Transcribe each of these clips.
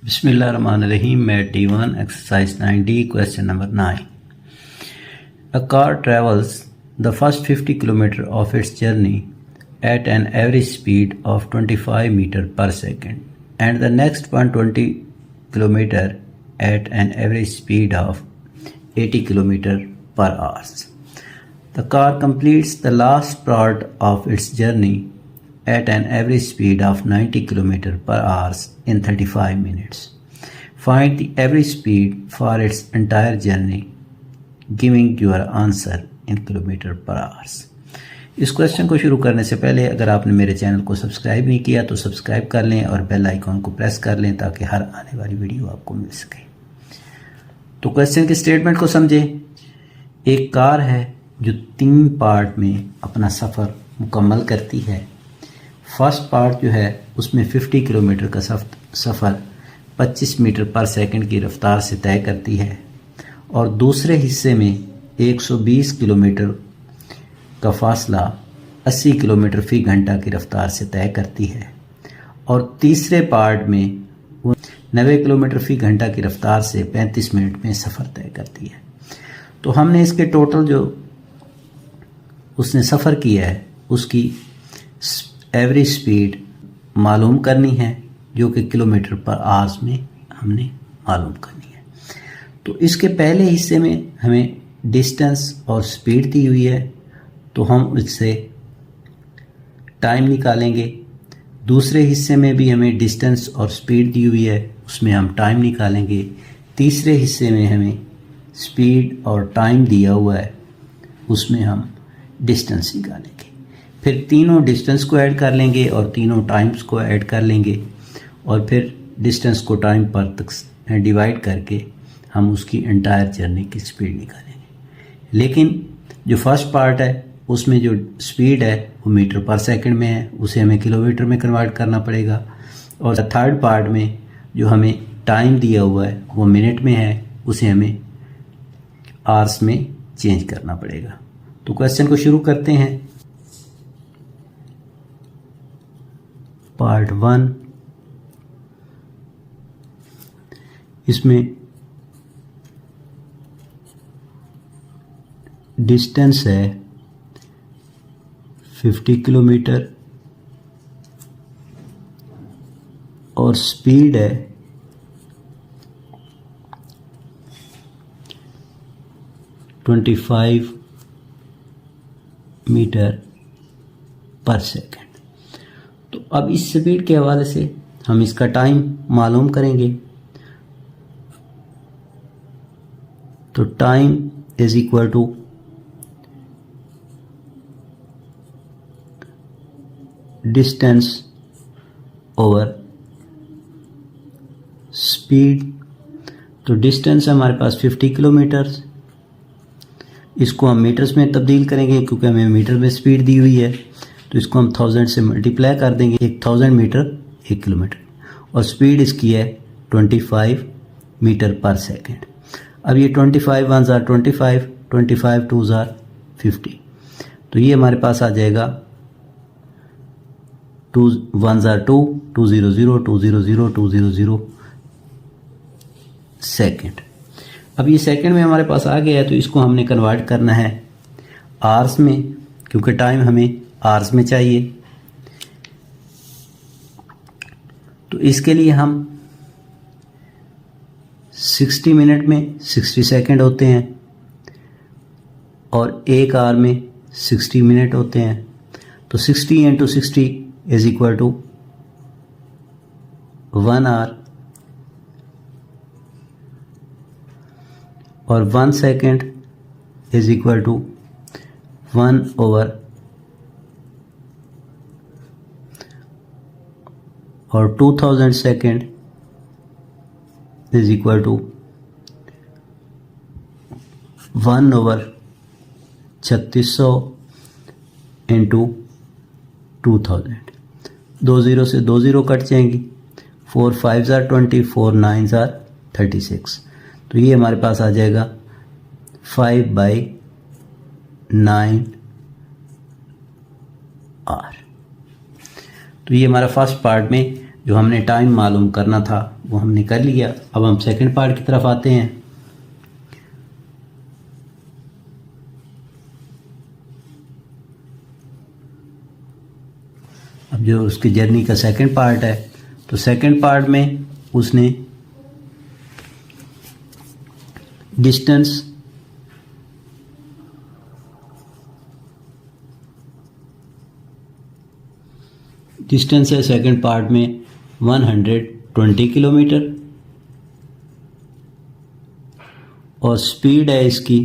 Bismillahirrahmanirrahim. Mat D1 exercise 9D question number 9. A car travels the first 50 km of its journey at an average speed of 25 meter per second and the next 120 km at an average speed of 80 km per hour. The car completes the last part of its journey at an average speed of 90 km per hour in 35 minutes. Find the average speed for its entire journey, giving your answer in kilometer per hour. इस question को शुरू करने से पहले अगर आपने मेरे channel को सब्सक्राइब नहीं किया तो सब्सक्राइब कर लें और बेल आइकॉन को प्रेस कर लें ताकि हर आने वाली वीडियो आपको मिल सके। तो क्वेश्चन के स्टेटमेंट को समझें। एक कार है जो 3 पार्ट में अपना सफ़र मुकम्मल करती है। फर्स्ट पार्ट जो है उसमें 50 किलोमीटर का सफ़र 25 मीटर पर सेकंड की रफ्तार से तय करती है और दूसरे हिस्से में 120 किलोमीटर का फासला 80 किलोमीटर फी घंटा की रफ्तार से तय करती है और तीसरे पार्ट में 90 किलोमीटर फी घंटा की रफ्तार से 35 मिनट में सफ़र तय करती है। तो हमने इसके टोटल जो उसने सफ़र किया है उसकी एवरेज स्पीड मालूम करनी है जो कि किलोमीटर पर आवर्स में हमने मालूम करनी है। तो इसके पहले हिस्से में हमें डिस्टेंस और स्पीड दी हुई है तो हम इससे टाइम निकालेंगे। दूसरे हिस्से में भी हमें डिस्टेंस और स्पीड दी हुई है उसमें हम टाइम निकालेंगे। तीसरे हिस्से में हमें स्पीड और टाइम दिया हुआ है उसमें हम डिस्टेंस निकालेंगे। फिर तीनों डिस्टेंस को ऐड कर लेंगे और तीनों टाइम्स को ऐड कर लेंगे और फिर डिस्टेंस को टाइम पर तक डिवाइड करके हम उसकी एंटायर जर्नी की स्पीड निकालेंगे। लेकिन जो फर्स्ट पार्ट है उसमें जो स्पीड है वो मीटर पर सेकंड में है, उसे हमें किलोमीटर में कन्वर्ट करना पड़ेगा और थर्ड पार्ट में जो हमें टाइम दिया हुआ है वो मिनट में है, उसे हमें आवर्स में चेंज करना पड़ेगा। तो क्वेश्चन को शुरू करते हैं। पार्ट 1, इसमें डिस्टेंस है 50 किलोमीटर और स्पीड है 25 मीटर पर सेकेंड। तो अब इस स्पीड के हवाले से हम इसका टाइम मालूम करेंगे। तो time is equal to distance over speed. तो डिस्टेंस है हमारे पास 50 किलोमीटर, इसको हम मीटर्स में तब्दील करेंगे क्योंकि हमें मीटर में स्पीड दी हुई है। तो इसको हम 1000 से मल्टीप्लाई कर देंगे। 1000 मीटर 1 किलोमीटर और स्पीड इसकी है 25 मीटर पर सेकेंड। अब ये 25 1 ज़ार 25, 25 2 ज़ार 50। तो ये हमारे पास आ जाएगा 2 1 ज़ार 2, 200 200 200 सेकेंड। अब ये सेकेंड में हमारे पास आ गया है तो इसको हमने कन्वर्ट करना है आवर्स में क्योंकि टाइम हमें आवर्स में चाहिए। तो इसके लिए हम 60 मिनट में 60 सेकंड होते हैं और 1 आवर में 60 मिनट होते हैं। तो 60 × 60 इज इक्वल टू 1 आवर और 1 second is equal to 1 over और 2000 सेकेंड is equal to 1 over 3600 into 2000। 2 0 से 2 0 कट जाएंगी। 4 5 ज़ार 20, 4 9 ज़ार 36। तो ये हमारे पास आ जाएगा 5/9 आर। तो ये हमारा फर्स्ट पार्ट में जो हमने टाइम मालूम करना था वो हमने कर लिया। अब हम सेकंड पार्ट की तरफ आते हैं। अब जो उसकी जर्नी का सेकंड पार्ट है, तो सेकंड पार्ट में उसने डिस्टेंस है सेकंड पार्ट में 120 किलोमीटर और स्पीड है इसकी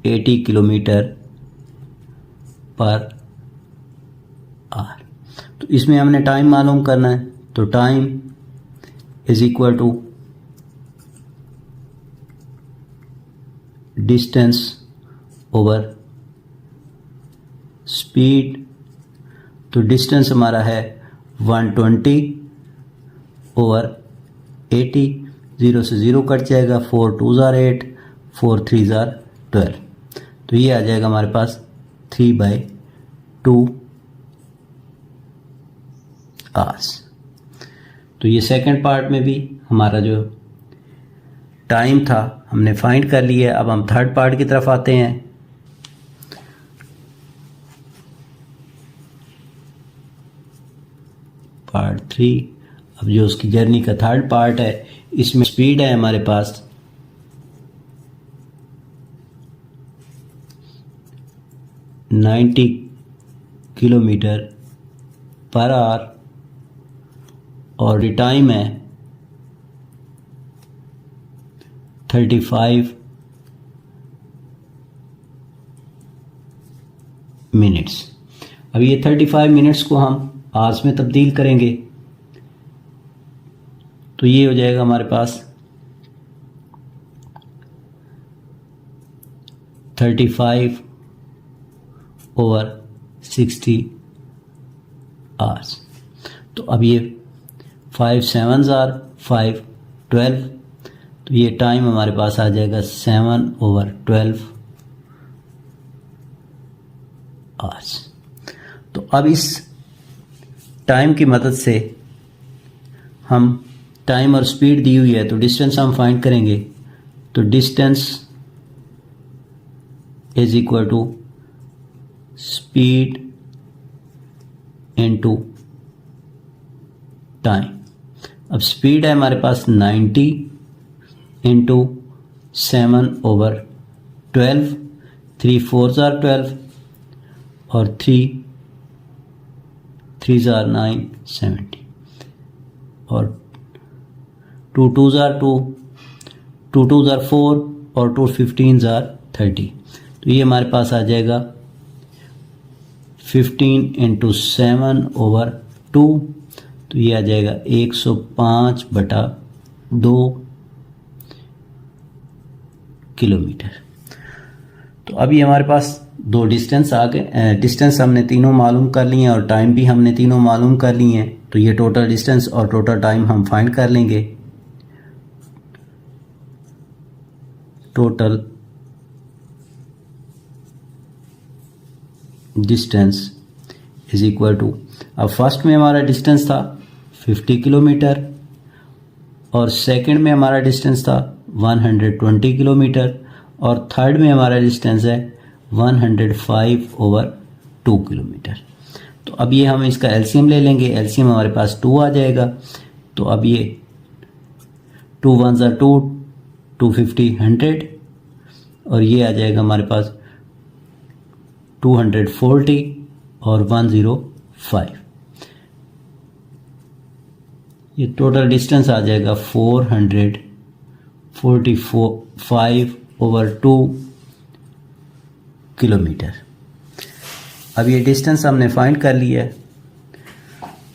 80 किलोमीटर पर आवर। तो इसमें हमने टाइम मालूम करना है, तो time is equal to distance over speed. तो डिस्टेंस हमारा है 120 ओवर 80, 0 से 0 कट जाएगा, 4 2 ज़ार 8, 4 3 ज़ार 12। तो ये आ जाएगा हमारे पास 3/2 आवर्स। तो ये सेकंड पार्ट में भी हमारा जो टाइम था हमने फाइंड कर लिया। अब हम थर्ड पार्ट की तरफ आते हैं। पार्ट 3। अब जो उसकी जर्नी का थर्ड पार्ट है, इसमें स्पीड है हमारे पास 90 किलोमीटर पर आवर और टाइम है 35 मिनट्स। अब ये 35 मिनट्स को हम आवर्स में तब्दील करेंगे, तो ये हो जाएगा हमारे पास 35 ओवर 60 आवर्स। तो अब ये 5 7 ज़ार 5 12, तो ये टाइम हमारे पास आ जाएगा 7 ओवर 12 आवर्स। तो अब इस टाइम की मदद से हम टाइम और स्पीड दी हुई है, तो डिस्टेंस हम फाइंड करेंगे। तो distance is equal to speed into time. अब स्पीड है हमारे पास 90 इंटू 7 ओवर 12, 3 4 ज़ार 12 और 3 3 ज़ार 9 70 और 2 2 ज़ार 2, 2 2 ज़ार 4 और 2 15 ज़ार 30। तो ये हमारे पास आ जाएगा 15 इंटू 7 ओवर 2, तो ये आ जाएगा 105/2 किलोमीटर। तो अभी हमारे पास दो डिस्टेंस आ गए। डिस्टेंस हमने तीनों मालूम कर लिए हैं और टाइम भी हमने तीनों मालूम कर लिए हैं। तो ये टोटल डिस्टेंस और टोटल टाइम हम फाइंड कर लेंगे। Total distance is equal to, अब फर्स्ट में हमारा डिस्टेंस था 50 किलोमीटर और सेकंड में हमारा डिस्टेंस था 120 किलोमीटर और थर्ड में हमारा डिस्टेंस है 105/2 किलोमीटर। तो अब ये हम इसका एलसीएम ले लेंगे। एलसीएम हमारे पास 2 आ जाएगा। तो अब ये 2 1 ज़ार 2, 250 100 और ये आ जाएगा हमारे पास 240 और 105। ये टोटल डिस्टेंस आ जाएगा 445/2 किलोमीटर। अब ये डिस्टेंस हमने फाइंड कर लिया है।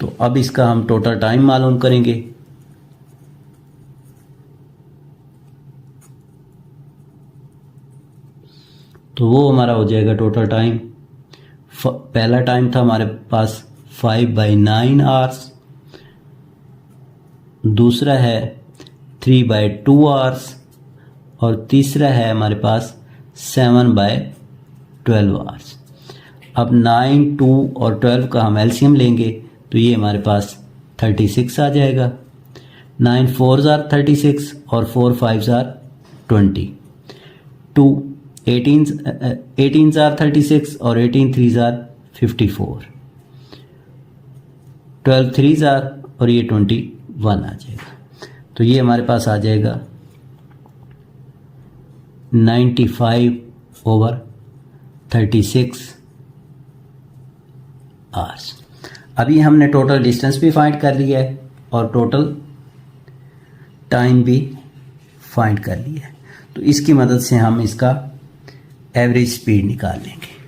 तो अब इसका हम टोटल टाइम मालूम करेंगे। तो वो हमारा हो जाएगा टोटल टाइम। पहला टाइम था हमारे पास 5/9 आवर्स, दूसरा है 3/2 आवर्स और तीसरा है हमारे पास 7/12 आवर्स। अब 9, 2 और 12 का हम एलसीएम लेंगे तो ये हमारे पास 36 आ जाएगा। 9 4s are 36 और 4 5s are 20। 2 18s are 36 और 18 3s are 54। 12 3s are और ये 21 आ जाएगा। तो ये हमारे पास आ जाएगा 95/36 आवर्स। अभी हमने टोटल डिस्टेंस भी फाइंड कर लिया है और टोटल टाइम भी फाइंड कर लिया है। तो इसकी मदद से हम इसका एवरेज स्पीड निकाल लेंगे।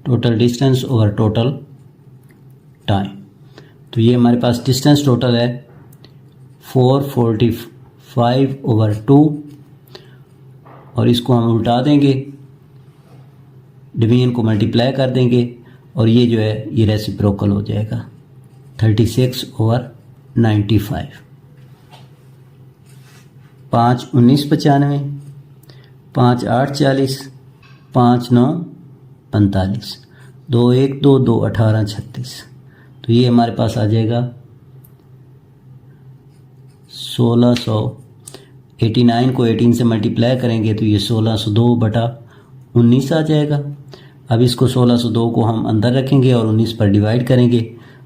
Total distance over total time. तो ये हमारे पास डिस्टेंस टोटल है 445/2 और इसको हम उल्टा देंगे, डिवीजन को मल्टीप्लाई कर देंगे और ये जो है ये रेसिप्रोकल हो जाएगा 36/95। 5 19 95, 5 8 40, 5 9 45, 2 1 2 2 18 36। तो ये हमारे पास आ जाएगा 1689 को 18 से मल्टीप्लाई करेंगे तो ये 1602/19 आ जाएगा। अब इसको 1602 को हम अंदर रखेंगे और 19 पर डिवाइड करेंगे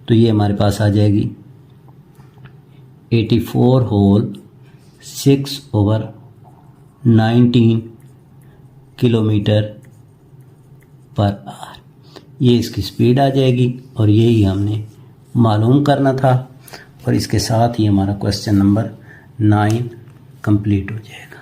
तो ये हमारे पास आ जाएगी 84/6/19 किलोमीटर पर आवर। ये इसकी स्पीड आ जाएगी और यही हमने मालूम करना था। और इसके साथ ही हमारा क्वेश्चन नंबर 9 कंप्लीट हो जाएगा।